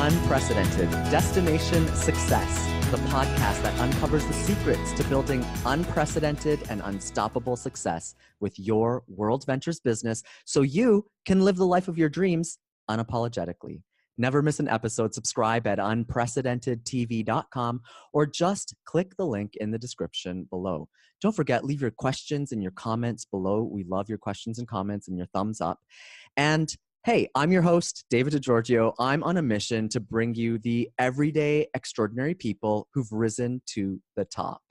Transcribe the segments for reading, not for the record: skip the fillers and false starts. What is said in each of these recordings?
Unprecedented Destination Success, the podcast that uncovers the secrets to building unprecedented and unstoppable success with your World Ventures business so you can live the life of your dreams unapologetically. Never miss an episode. Subscribe at unprecedentedtv.com or just click the link in the description below. Don't forget, leave your questions and your comments below. We love your questions and comments and your thumbs up. And hey, I'm your host, Davide Di Giorgio. I'm on a mission to bring you the everyday, extraordinary people who've risen to the top.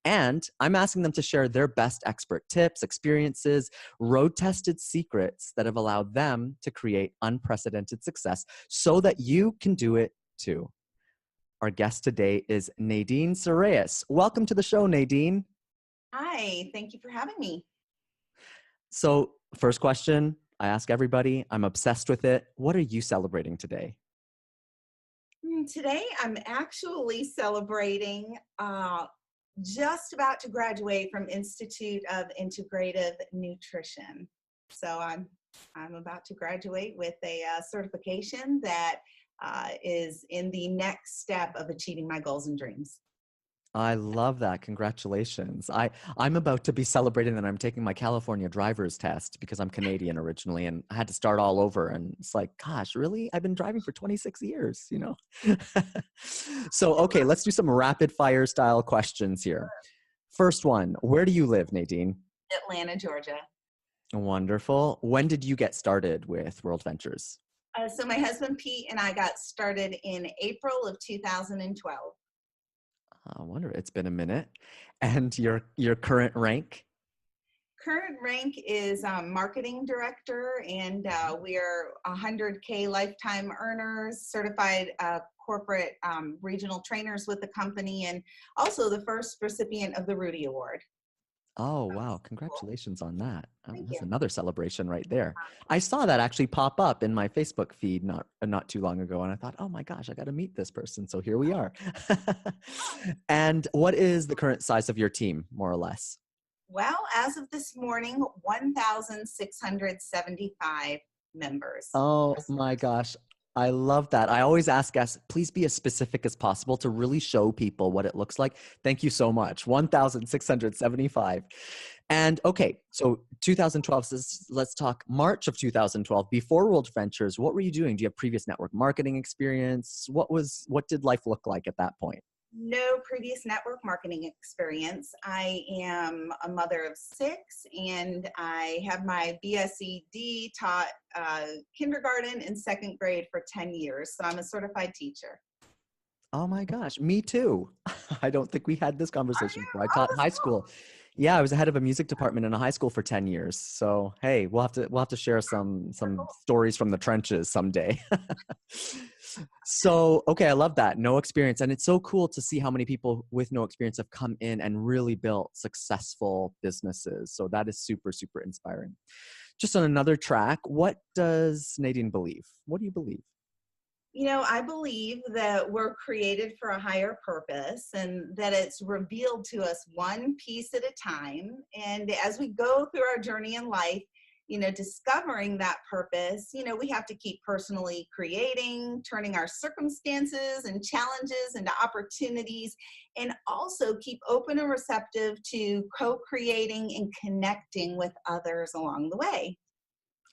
And I'm asking them to share their best expert tips, experiences, road-tested secrets that have allowed them to create unprecedented success so that you can do it too. Our guest today is Nadine Psareas. Welcome to the show, Nadine. Hi, thank you for having me. So, first question I ask everybody, I'm obsessed with it. What are you celebrating today? Today, I'm actually celebrating just about to graduate from Institute of Integrative Nutrition. So I'm about to graduate with a certification that is in the next step of achieving my goals and dreams. I love that. Congratulations. I'm about to be celebrating that I'm taking my California driver's test because I'm Canadian originally and I had to start all over. And it's like, gosh, really? I've been driving for 26 years, you know? So, okay, let's do some rapid fire style questions here. First one, where do you live, Nadine? Atlanta, Georgia. Wonderful. When did you get started with World Ventures? So my husband, Pete, and I got started in April of 2012. I wonder, it's been a minute. And your current rank? Current rank is marketing director, and we are 100K lifetime earners, certified corporate regional trainers with the company, and also the first recipient of the Rudy Award. Oh, wow. Congratulations on that. Thank That's you. another celebration right there. I saw that actually pop up in my Facebook feed not too long ago. And I thought, oh my gosh, I got to meet this person. So here we are. And what is the current size of your team, more or less? Well, as of this morning, 1,675 members. Oh my gosh. I love that. I always ask guests, please be as specific as possible to really show people what it looks like. Thank you so much. 1,675. And okay, so 2012, let's talk March of 2012. Before World Ventures, what were you doing? Do you have previous network marketing experience? What did life look like at that point? No previous network marketing experience. I am a mother of 6, and I have my BSED, taught kindergarten and 2nd grade for 10 years. So I'm a certified teacher. Oh my gosh, me too. I don't think we had this conversation before. I Oh, taught that's high cool. school. Yeah, I was the head of a music department in a high school for 10 years. So, hey, we'll have to share some stories from the trenches someday. So, okay, I love that. No experience. And it's so cool to see how many people with no experience have come in and really built successful businesses. So that is super, super inspiring. Just on another track, what does Nadine believe? What do you believe? You know, I believe that we're created for a higher purpose and that it's revealed to us one piece at a time. And as we go through our journey in life, you know, discovering that purpose, you know, we have to keep personally creating, turning our circumstances and challenges into opportunities, and also keep open and receptive to co-creating and connecting with others along the way.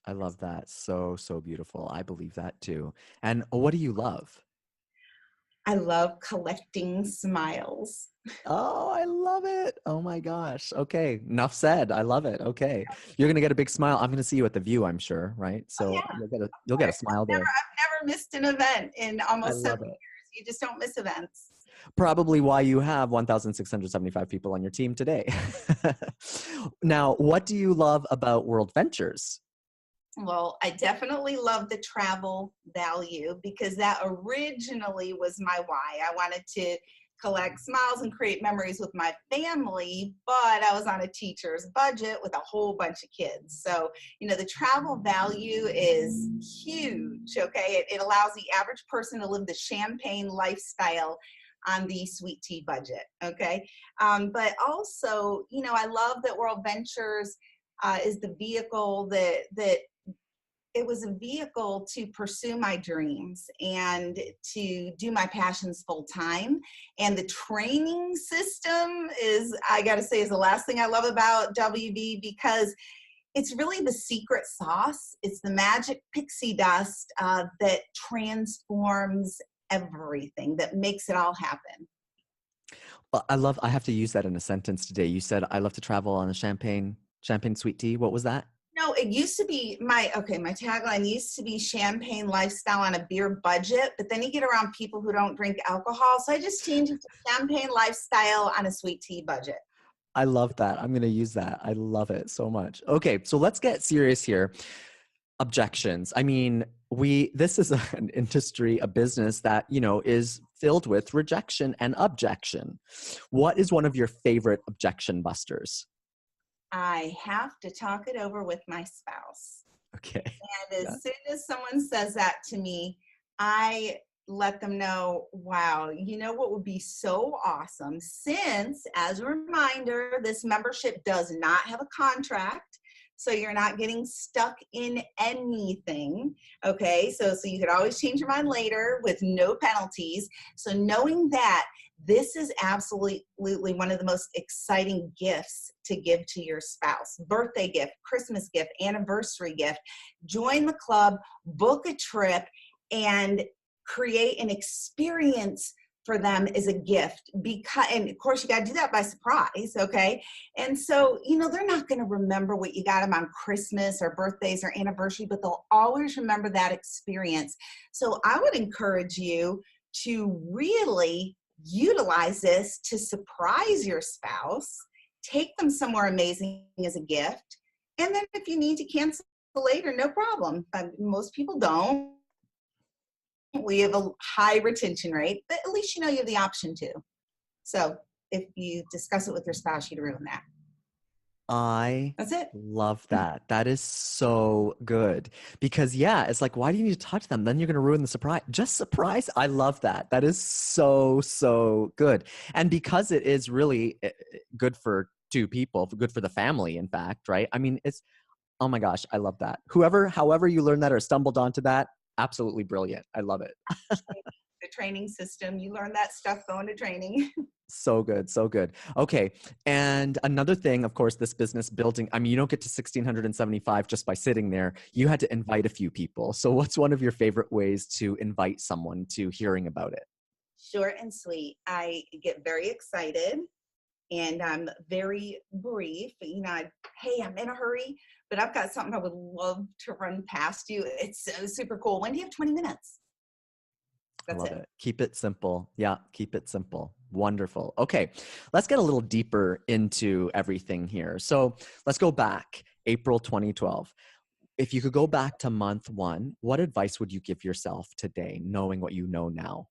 I love that. So, so beautiful. I believe that too. And what do you love? I love collecting smiles. Oh, I love it. Oh my gosh. Okay. Enough said. I love it. Okay. You're going to get a big smile. I'm going to see you at the View, I'm sure, right? Oh, So yeah. you'll get a smile there. I've never missed an event in I almost 7 love it. years. You just don't miss events. Probably why you have 1,675 people on your team today. Now, what do you love about World Ventures? Well, I definitely love the travel value because that originally was my why. I wanted to collect smiles and create memories with my family, but I was on a teacher's budget with a whole bunch of kids. So, you know, the travel value is huge, okay? It allows the average person to live the champagne lifestyle on the sweet tea budget, okay? But also, you know, I love that World Ventures is the vehicle that it was a vehicle to pursue my dreams and to do my passions full time. And the training system is, I got to say, is the last thing I love about WB, because it's really the secret sauce. It's the magic pixie dust that transforms everything, that makes it all happen. Well, I have to use that in a sentence today. You said, I love to travel on a champagne sweet tea. What was that? No, it used to be my tagline used to be champagne lifestyle on a beer budget, but then you get around people who don't drink alcohol. So I just changed it to champagne lifestyle on a sweet tea budget. I love that. I'm going to use that. I love it so much. Okay, so let's get serious here. Objections. I mean, this is an industry, a business that, is filled with rejection and objection. What is one of your favorite objection busters? I have to talk it over with my spouse. Okay. And as soon as someone says that to me, I let them know, wow, you know what would be so awesome? Since, as a reminder, this membership does not have a contract, so you're not getting stuck in anything, okay? So you could always change your mind later with no penalties. So knowing that, this is absolutely one of the most exciting gifts to give to your spouse. Birthday gift, Christmas gift, anniversary gift. Join the club, book a trip, and create an experience for them as a gift. And of course, you got to do that by surprise, okay? And so, they're not going to remember what you got them on Christmas or birthdays or anniversary, but they'll always remember that experience. So I would encourage you to really utilize this to surprise your spouse, take them somewhere amazing as a gift, and then if you need to cancel later, no problem. Most people don't. We have a high retention rate, but at least you have the option to. So if you discuss it with your spouse, you'd ruin that. That's it. Love that. That is so good. Because it's like, why do you need to talk to them? Then you're going to ruin the surprise. Just surprise. I love that. That is so, so good. And because it is really good for two people, good for the family, in fact, right? I mean, oh my gosh, I love that. However you learned that or stumbled onto that, absolutely brilliant. I love it. The training system, you learn that stuff going to training. So good. So good. Okay. And another thing, of course, this business building, I mean, you don't get to 1,675 just by sitting there. You had to invite a few people. So what's one of your favorite ways to invite someone to hearing about it? Short and sweet. I get very excited and I'm very brief. Hey, I'm in a hurry, but I've got something I would love to run past you. It's so super cool. When do you have 20 minutes? That's Love it. Keep it simple. Yeah, keep it simple. Wonderful. Okay, let's get a little deeper into everything here. So let's go back, April 2012. If you could go back to month one, what advice would you give yourself today, knowing what you know now?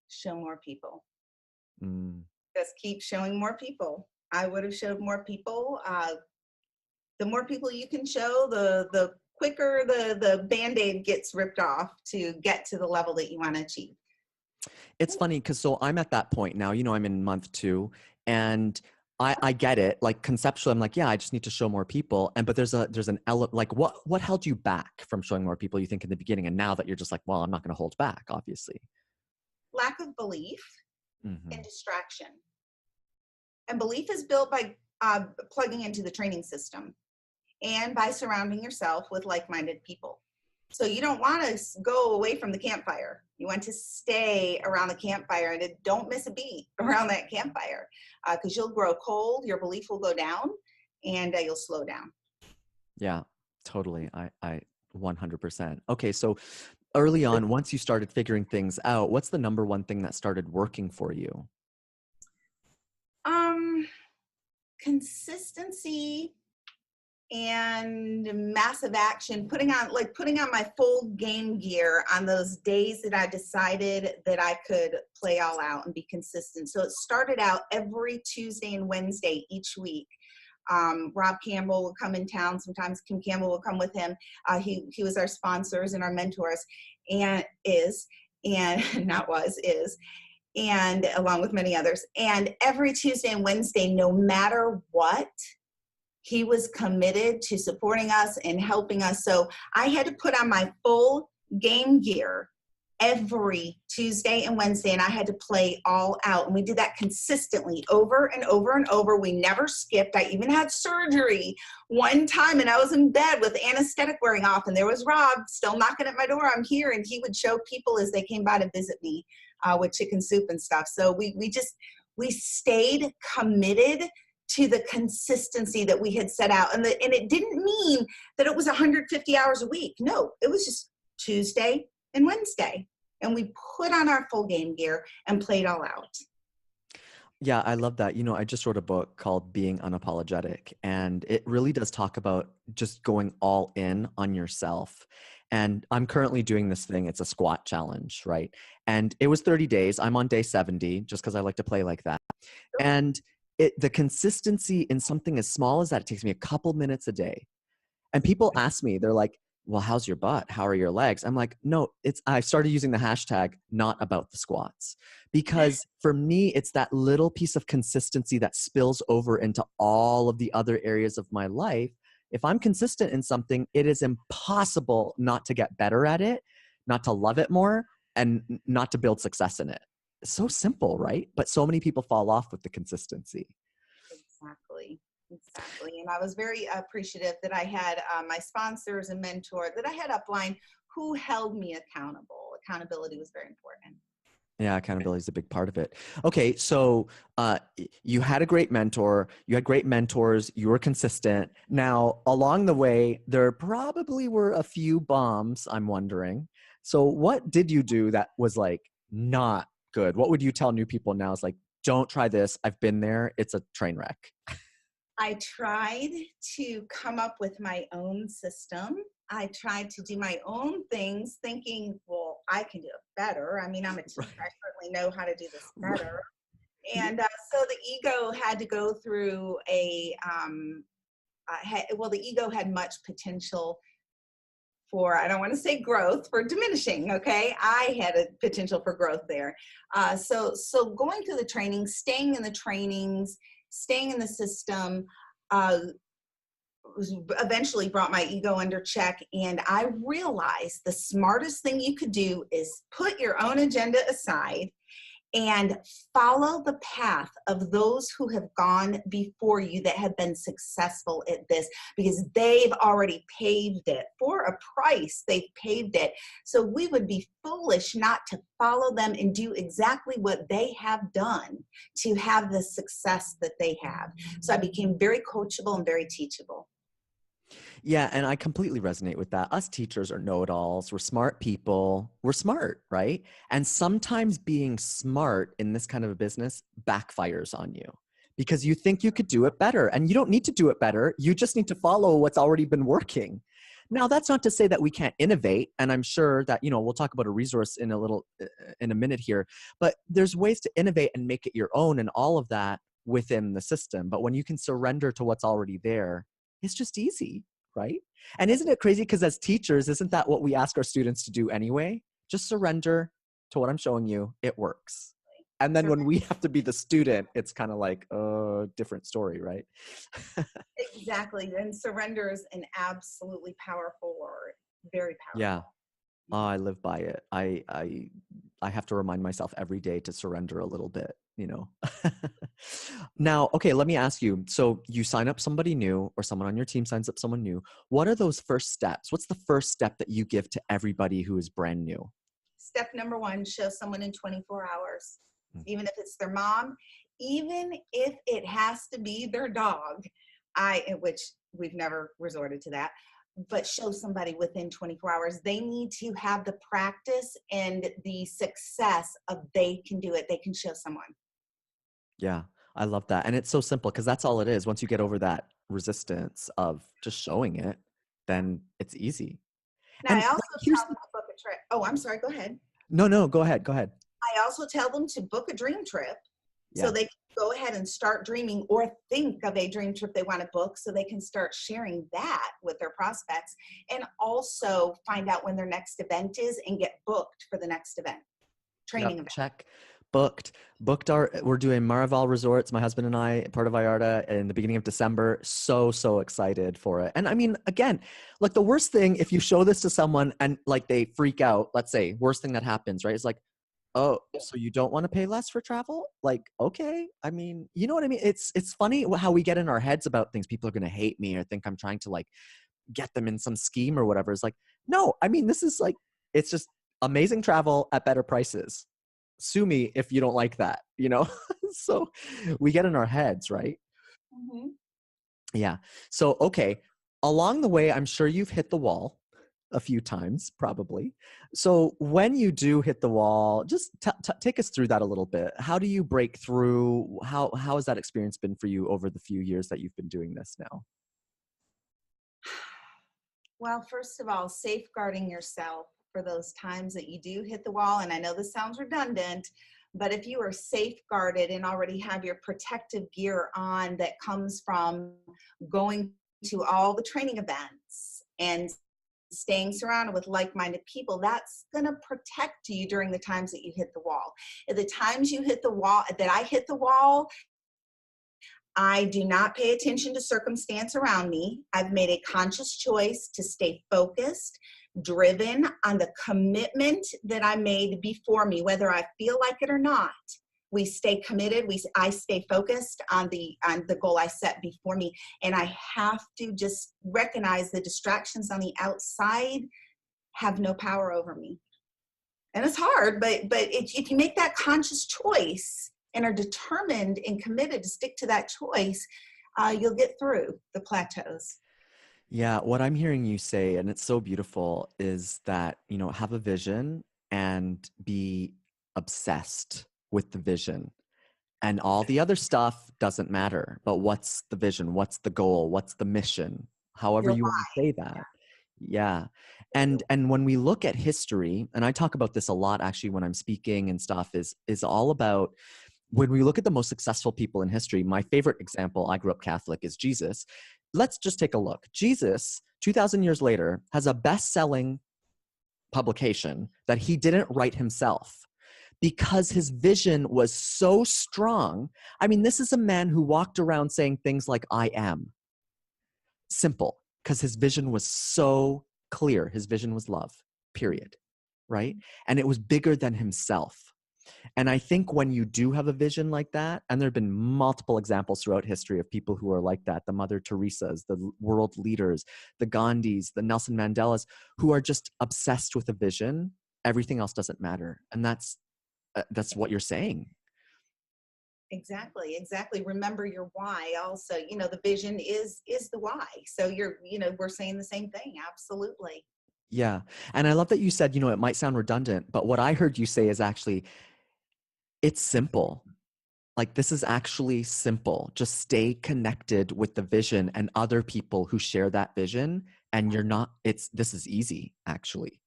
Show more people. Just keep showing more people. I would have showed more people. The more people you can show, the quicker the Band-Aid gets ripped off to get to the level that you want to achieve. It's funny because I'm at that point now, I'm in month 2 and I get it. Like conceptually, I'm like, yeah, I just need to show more people. But there's an element, like what held you back from showing more people, you think, in the beginning? And now that you're just like, well, I'm not going to hold back, obviously. Lack of belief and distraction. And belief is built by plugging into the training system and by surrounding yourself with like-minded people. So you don't want to go away from the campfire. You want to stay around the campfire and don't miss a beat around that campfire because you'll grow cold, your belief will go down, and you'll slow down. Yeah, totally. I 100%. Okay, so early on, once you started figuring things out, what's the number one thing that started working for you? Consistency and massive action, putting on my full game gear on those days that I decided that I could play all out and be consistent. So it started out every Tuesday and Wednesday each week. Rob Campbell would come in town. Sometimes Kim Campbell would come with him. He was our sponsors and our mentors and along with many others. And every Tuesday and Wednesday, no matter what, He was committed to supporting us and helping us. So I had to put on my full game gear every Tuesday and Wednesday, and I had to play all out. And we did that consistently over and over and over. We never skipped. I even had surgery one time, and I was in bed with anesthetic wearing off, and there was Rob still knocking at my door. I'm here, and he would show people as they came by to visit me with chicken soup and stuff. So we stayed committed to the consistency that we had set out. And it didn't mean that it was 150 hours a week. No, it was just Tuesday and Wednesday. And we put on our full game gear and played all out. Yeah, I love that. I just wrote a book called Being Unapologetic, and it really does talk about just going all in on yourself. And I'm currently doing this thing. It's a squat challenge, right? And it was 30 days. I'm on day 70 just because I like to play like that. And the consistency in something as small as that, it takes me a couple minutes a day. And people ask me, they're like, well, how's your butt? How are your legs? I'm like, no, I started using the hashtag not about the squats, because for me, it's that little piece of consistency that spills over into all of the other areas of my life. If I'm consistent in something, it is impossible not to get better at it, not to love it more, and not to build success in it. It's so simple, right? But so many people fall off with the consistency. Exactly. And I was very appreciative that I had my sponsors and mentor that I had upline who held me accountable. Accountability was very important. Yeah, accountability is a big part of it. Okay, so you had a great mentor, you had great mentors, you were consistent. Now, along the way, there probably were a few bombs, I'm wondering. So what did you do that was like not good? What would you tell new people now? It's like, don't try this. I've been there. It's a train wreck. I tried to come up with my own system. I tried to do my own things thinking, well, I can do it better. I mean, I'm a teacher. Right. I certainly know how to do this better. And so the ego had to go through the ego had much potential for, I don't want to say growth, for diminishing, okay? I had a potential for growth there. So going through the training, staying in the trainings, staying in the system, eventually brought my ego under check. And I realized the smartest thing you could do is put your own agenda aside and follow the path of those who have gone before you that have been successful at this, because they've already paved it for a price. They've paved it. So we would be foolish not to follow them and do exactly what they have done to have the success that they have. So I became very coachable and very teachable. Yeah, and I completely resonate with that. Us teachers are know-it-alls. We're smart people. We're smart, right? And sometimes being smart in this kind of a business backfires on you because you think you could do it better, and you don't need to do it better. You just need to follow what's already been working. Now, that's not to say that we can't innovate, and I'm sure that, we'll talk about a resource in a minute here, but there's ways to innovate and make it your own and all of that within the system. But when you can surrender to what's already there, it's just easy. Right? And isn't it crazy? Because as teachers, isn't that what we ask our students to do anyway? Just surrender to what I'm showing you. It works. And then when we have to be the student, it's kind of like a different story, right? Exactly. And surrender is an absolutely powerful word. Very powerful. Yeah. Oh, I live by it. I have to remind myself every day to surrender a little bit, Now, okay, let me ask you. So you sign up somebody new, or someone on your team signs up someone new. What are those first steps? What's the first step that you give to everybody who is brand new? Step number 1, show someone in 24 hours, even if it's their mom, even if it has to be their dog, which we've never resorted to that, but show somebody within 24 hours. They need to have the practice and the success of they can do it. They can show someone. Yeah, I love that. And it's so simple because that's all it is. Once you get over that resistance of just showing it, then it's easy. Now, And I also tell them to book a trip. Oh, I'm sorry. Go ahead. No, go ahead. Go ahead. I also tell them to book a dream trip so Yeah. they can go ahead and start dreaming or think of a dream trip they want to book so they can start sharing that with their prospects, and also find out when their next event is and get booked for the next event, training event. Check. We're doing Maraval Resorts, my husband and I, part of Vallarta, in the beginning of December. So excited for it. And I mean, again, like the worst thing, if you show this to someone and like they freak out, let's say, worst thing that happens, right? Is like, oh, so you don't want to pay less for travel? Like, okay. I mean, you know what I mean? It's funny how we get in our heads about things. People are going to hate me or think I'm trying to like get them in some scheme or whatever. It's like, no, I mean, this is like, it's just amazing travel at better prices. Sue me if you don't like that, you know? So we get in our heads, right? Mm-hmm. Yeah. So, okay. Along the way, I'm sure you've hit the wall a few times, probably. So when you do hit the wall, just take us through that a little bit. How do you break through? How has that experience been for you over the few years that you've been doing this now? Well, first of all, safeguarding yourself for those times that you do hit the wall. And I know this sounds redundant, but if you are safeguarded and already have your protective gear on that comes from going to all the training events and staying surrounded with like-minded people, that's going to protect you during the times that you hit the wall. At the times you hit the wall, that I hit the wall, I do not pay attention to circumstance around me. I've made a conscious choice to stay focused, driven on the commitment that I made before me, whether I feel like it or not. We stay committed. I stay focused on the goal I set before me, and I have to just recognize the distractions on the outside have no power over me. And it's hard, but if you make that conscious choice and are determined and committed to stick to that choice, you'll get through the plateaus. Yeah, what I'm hearing you say, and it's so beautiful, is that, you know, have a vision and be obsessed with the vision. And all the other stuff doesn't matter. But what's the vision? What's the goal? What's the mission? However You're you want to say that. Yeah. And when we look at history, and I talk about this a lot actually when I'm speaking and stuff, is all about when we look at the most successful people in history. My favorite example, I grew up Catholic, is Jesus. Let's just take a look. Jesus, 2,000 years later, has a best-selling publication that he didn't write himself because his vision was so strong. I mean, this is a man who walked around saying things like, I am. Simple, because his vision was so clear. His vision was love, period. Right? And it was bigger than himself. And I think when you do have a vision like that, and there have been multiple examples throughout history of people who are like that, the Mother Teresas, the world leaders, the Gandhis, the Nelson Mandelas, who are just obsessed with a vision, everything else doesn't matter. And that's what you're saying. Exactly. Remember your why also. You know, the vision is the why. So we're saying the same thing. Absolutely. Yeah. And I love that you said, you know, it might sound redundant, but what I heard you say is actually, it's simple. Like, this is actually simple. Just stay connected with the vision and other people who share that vision. And this is easy, actually.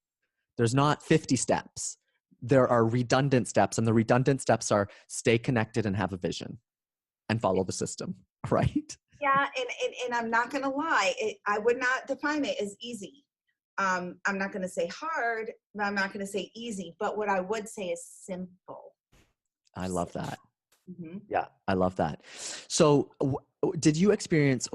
There's not 50 steps. There are redundant steps, and the redundant steps are stay connected and have a vision and follow the system, right? Yeah, and I'm not going to lie. I would not define it as easy. I'm not going to say hard, but I'm not going to say easy. But what I would say is simple. I love that. Mm-hmm. Yeah, I love that. So did you experience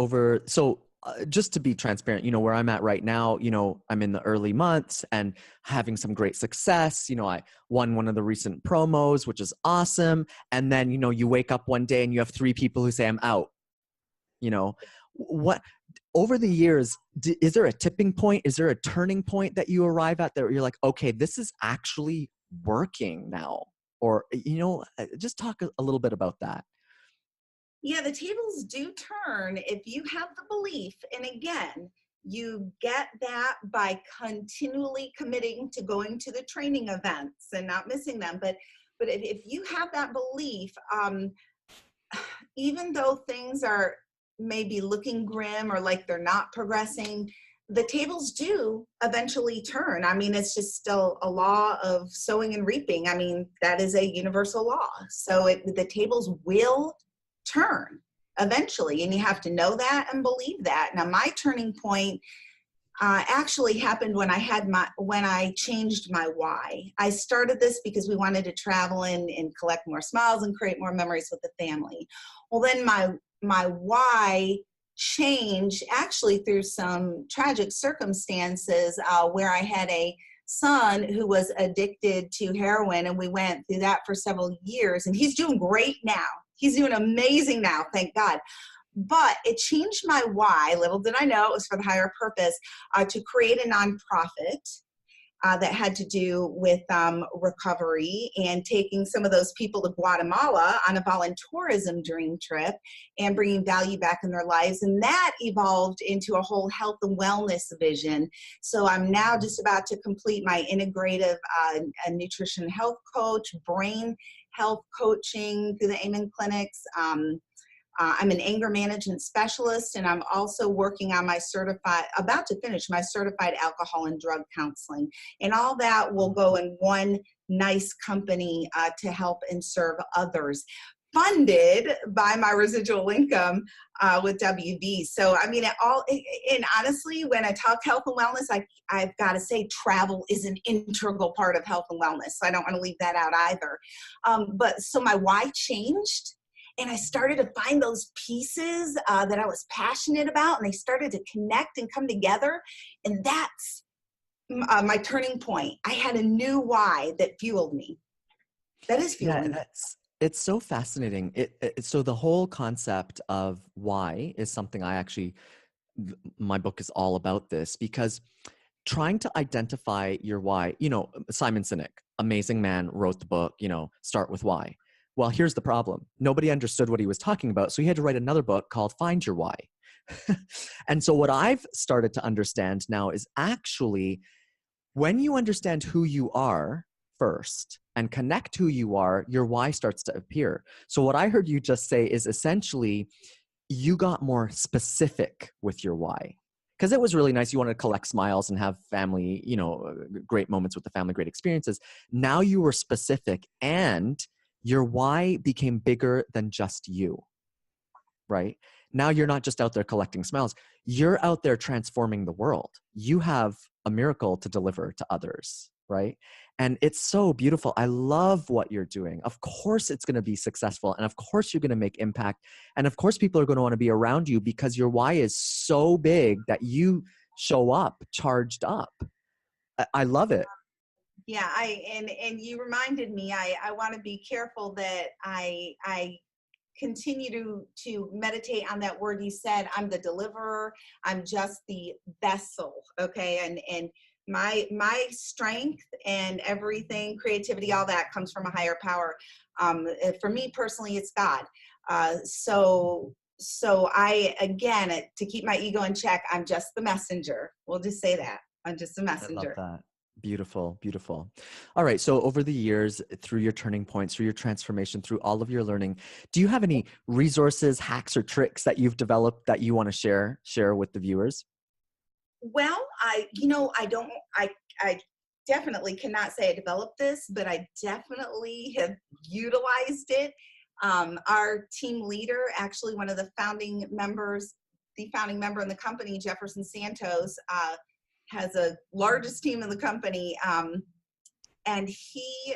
just to be transparent, you know, where I'm at right now, you know, I'm in the early months and having some great success. You know, I won one of the recent promos, which is awesome. And then, you know, you wake up one day and you have 3 people who say, I'm out. You know, what over the years, is there a tipping point? Is there a turning point that you arrive at that you're like, okay, this is actually working now? Or, you know, just talk a little bit about that. Yeah, the tables do turn if you have the belief. And again, you get that by continually committing to going to the training events and not missing them. But if you have that belief, even though things are maybe looking grim or like they're not progressing, the tables do eventually turn. I mean, it's just still a law of sowing and reaping. I mean, that is a universal law. So the tables will turn eventually, and you have to know that and believe that. Now, my turning point actually happened when I changed my why. I started this because we wanted to travel and collect more smiles and create more memories with the family. Well, then my why changed actually through some tragic circumstances, where I had a son who was addicted to heroin, and we went through that for several years, and he's doing great now. He's doing amazing now, thank God. But it changed my why. Little did I know it was for the higher purpose, to create a nonprofit that had to do with recovery and taking some of those people to Guatemala on a voluntourism dream trip and bringing value back in their lives. And that evolved into a whole health and wellness vision. So I'm now just about to complete my integrative nutrition health coach, brain health coaching through the Amen clinics. I'm an anger management specialist, and I'm also working on about to finish my certified alcohol and drug counseling. And all that will go in one nice company to help and serve others, funded by my residual income with WB. So, I mean, and honestly, when I talk health and wellness, I've got to say travel is an integral part of health and wellness. So I don't want to leave that out either. But so my why changed. And I started to find those pieces that I was passionate about, and they started to connect and come together. And that's my turning point. I had a new why that fueled me. That is fueling me. It's so fascinating. So the whole concept of why is something my book is all about this, because trying to identify your why, Simon Sinek, amazing man, wrote the book, Start with Why. Well, here's the problem. Nobody understood what he was talking about. So he had to write another book called Find Your Why. And so what I've started to understand now is actually when you understand who you are first and connect who you are, your why starts to appear. So what I heard you just say is essentially you got more specific with your why. Because it was really nice. You wanted to collect smiles and have family, great moments with the family, great experiences. Now you were specific, and your why became bigger than just you, right? Now you're not just out there collecting smiles. You're out there transforming the world. You have a miracle to deliver to others, right? And it's so beautiful. I love what you're doing. Of course it's going to be successful. And of course you're going to make impact. And of course people are going to want to be around you because your why is so big that you show up charged up. I love it. Yeah, and you reminded me, I want to be careful that I continue to meditate on that word you said. I'm the deliverer. I'm just the vessel. Okay. And my strength and everything, creativity, all that comes from a higher power. For me personally, it's God. So I, again, to keep my ego in check, I'm just the messenger. We'll just say that. I'm just a messenger. I love that. Beautiful, beautiful. All right. So over the years, through your turning points, through your transformation, through all of your learning, do you have any resources, hacks, or tricks that you've developed that you want to share with the viewers? Well, I definitely cannot say I developed this, but I definitely have utilized it. Our team leader, actually one of the founding member in the company, Jefferson Santos, has a largest team in the company, and he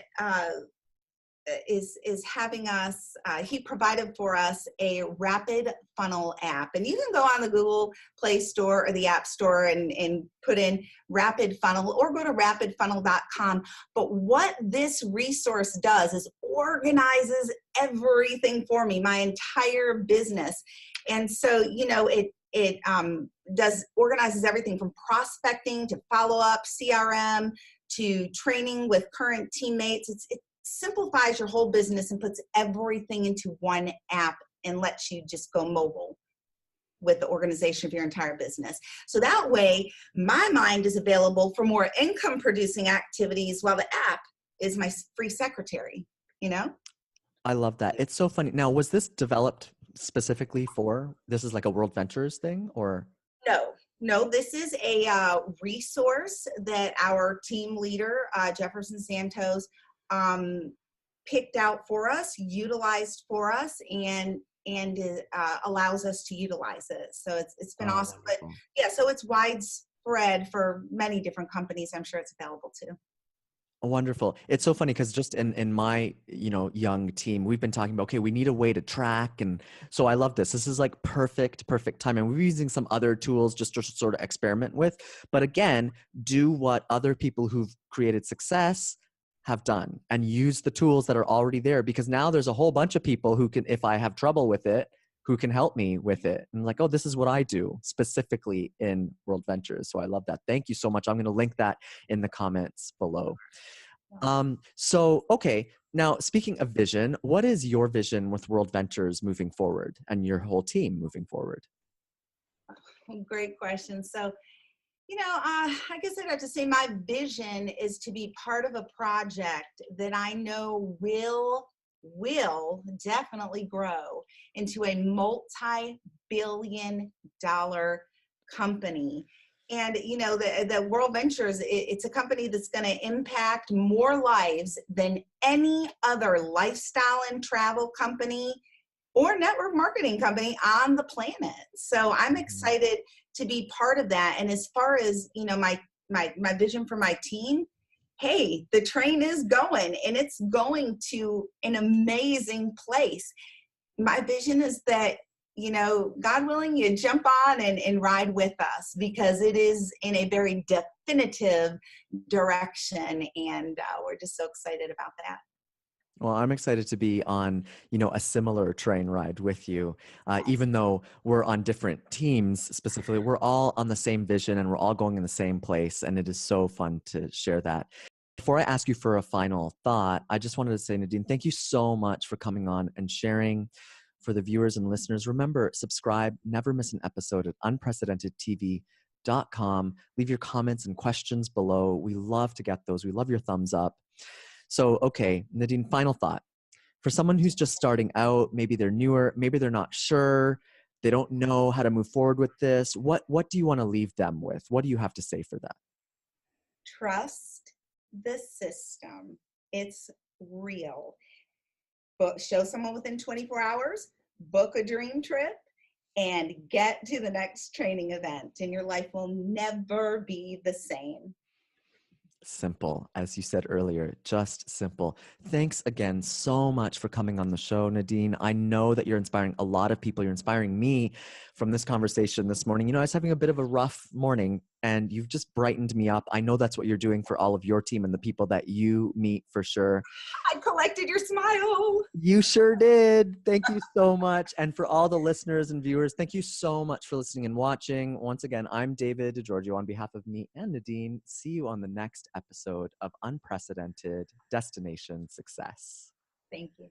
is having us, he provided for us a rapid funnel app. And you can go on the Google Play Store or the App Store and put in rapid funnel, or go to rapidfunnel.com. But what this resource does is organizes everything for me, my entire business. And so, it organizes everything from prospecting to follow-up, CRM, to training with current teammates. It simplifies your whole business and puts everything into one app and lets you just go mobile with the organization of your entire business. So that way, my mind is available for more income producing activities while the app is my free secretary, I love that. It's so funny. Now, was this developed specifically this is like a World Ventures thing, or? No, this is a resource that our team leader, Jefferson Santos, picked out for us, utilized for us, and allows us to utilize it. So it's been awesome. Wonderful. But yeah, so it's spread for many different companies. I'm sure it's available too. Wonderful. It's so funny because just in my, young team, we've been talking about, okay, we need a way to track. And so I love this. This is like perfect time. And we're using some other tools just to sort of experiment with. But again, do what other people who've created success have done and use the tools that are already there, because now there's a whole bunch of people who can, if I have trouble with it, who can help me with it. And like, oh, this is what I do specifically in World Ventures. So I love that. Thank you so much. I'm going to link that in the comments below. So, okay. Now, speaking of vision, what is your vision with World Ventures moving forward and your whole team moving forward? Great question. So, I guess I'd have to say my vision is to be part of a project that I know will definitely grow into a multi-billion-dollar company. And, the World Ventures, it's a company that's going to impact more lives than any other lifestyle and travel company or network marketing company on the planet. So I'm excited to be part of that. And as far as, my vision for my team, hey, the train is going and it's going to an amazing place. My vision is that, God willing, you jump on and ride with us, because it is in a very definitive direction. And we're just so excited about that. Well, I'm excited to be on, a similar train ride with you. Even though we're on different teams specifically, we're all on the same vision and we're all going in the same place. And it is so fun to share that. Before I ask you for a final thought, I just wanted to say, Nadine, thank you so much for coming on and sharing. For the viewers and listeners, remember, subscribe, never miss an episode at unprecedentedtv.com. Leave your comments and questions below. We love to get those. We love your thumbs up. So, okay, Nadine, final thought. For someone who's just starting out, maybe they're newer, maybe they're not sure, they don't know how to move forward with this, what do you want to leave them with? What do you have to say for that? Trust the system. It's real. But show someone within 24 hours, book a dream trip, and get to the next training event, and your life will never be the same. Simple, as you said earlier, just simple. Thanks again so much for coming on the show, Nadine. I know that you're inspiring a lot of people. You're inspiring me from this conversation this morning. I was having a bit of a rough morning and you've just brightened me up. I know that's what you're doing for all of your team and the people that you meet for sure. I collected your smile. You sure did. Thank you so much. And for all the listeners and viewers, thank you so much for listening and watching. Once again, I'm Davide Di Giorgio on behalf of me and Nadine. See you on the next episode of Unprecedented Destination Success. Thank you.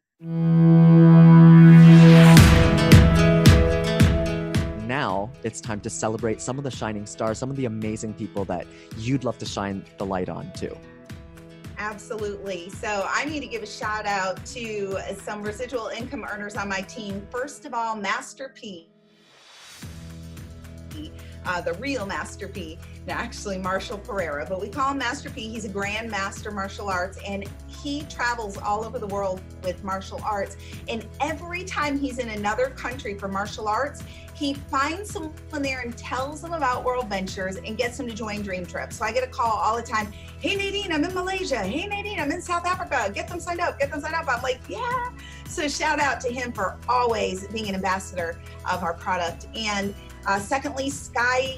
Now it's time to celebrate some of the shining stars, some of the amazing people that you'd love to shine the light on too. Absolutely. So I need to give a shout out to some residual income earners on my team. First of all, Master P. The real Master P, actually Marshall Pereira, but we call him Master P. He's a Grand Master Martial Arts, and he travels all over the world with martial arts. And every time he's in another country for martial arts, he finds someone there and tells them about World Ventures and gets them to join Dream Trip. So I get a call all the time. Hey, Nadine, I'm in Malaysia. Hey, Nadine, I'm in South Africa. Get them signed up. I'm like, yeah. So shout out to him for always being an ambassador of our product. And secondly, Sky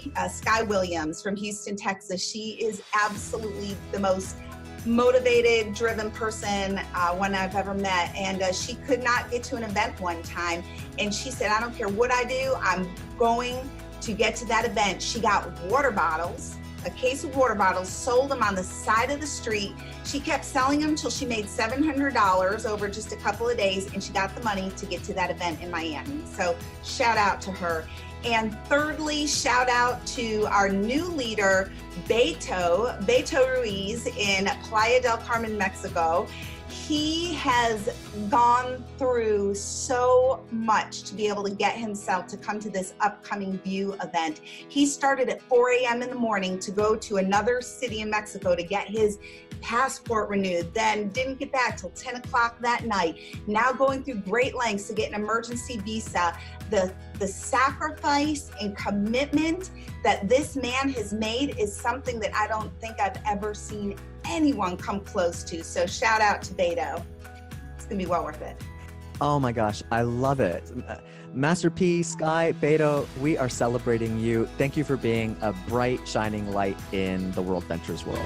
Williams from Houston, Texas. She is absolutely the most motivated, driven person one I've ever met. And she could not get to an event one time. And she said, I don't care what I do, I'm going to get to that event. She got water bottles, a case of water bottles, sold them on the side of the street. She kept selling them until she made $700 over just a couple of days, and she got the money to get to that event in Miami. So shout out to her. And thirdly, shout out to our new leader, Beto Ruiz in Playa del Carmen, Mexico. He has gone through so much to be able to get himself to come to this upcoming View event. He started at 4 a.m. in the morning to go to another city in Mexico to get his passport renewed, then didn't get back till 10 o'clock that night. Now going through great lengths to get an emergency visa. The sacrifice and commitment that this man has made is something that I don't think I've ever seen anyone come close to. So shout out to Beto. It's gonna be well worth it. Oh my gosh, I love it. Master P, Sky, Beto, we are celebrating you. Thank you for being a bright, shining light in the World Ventures world.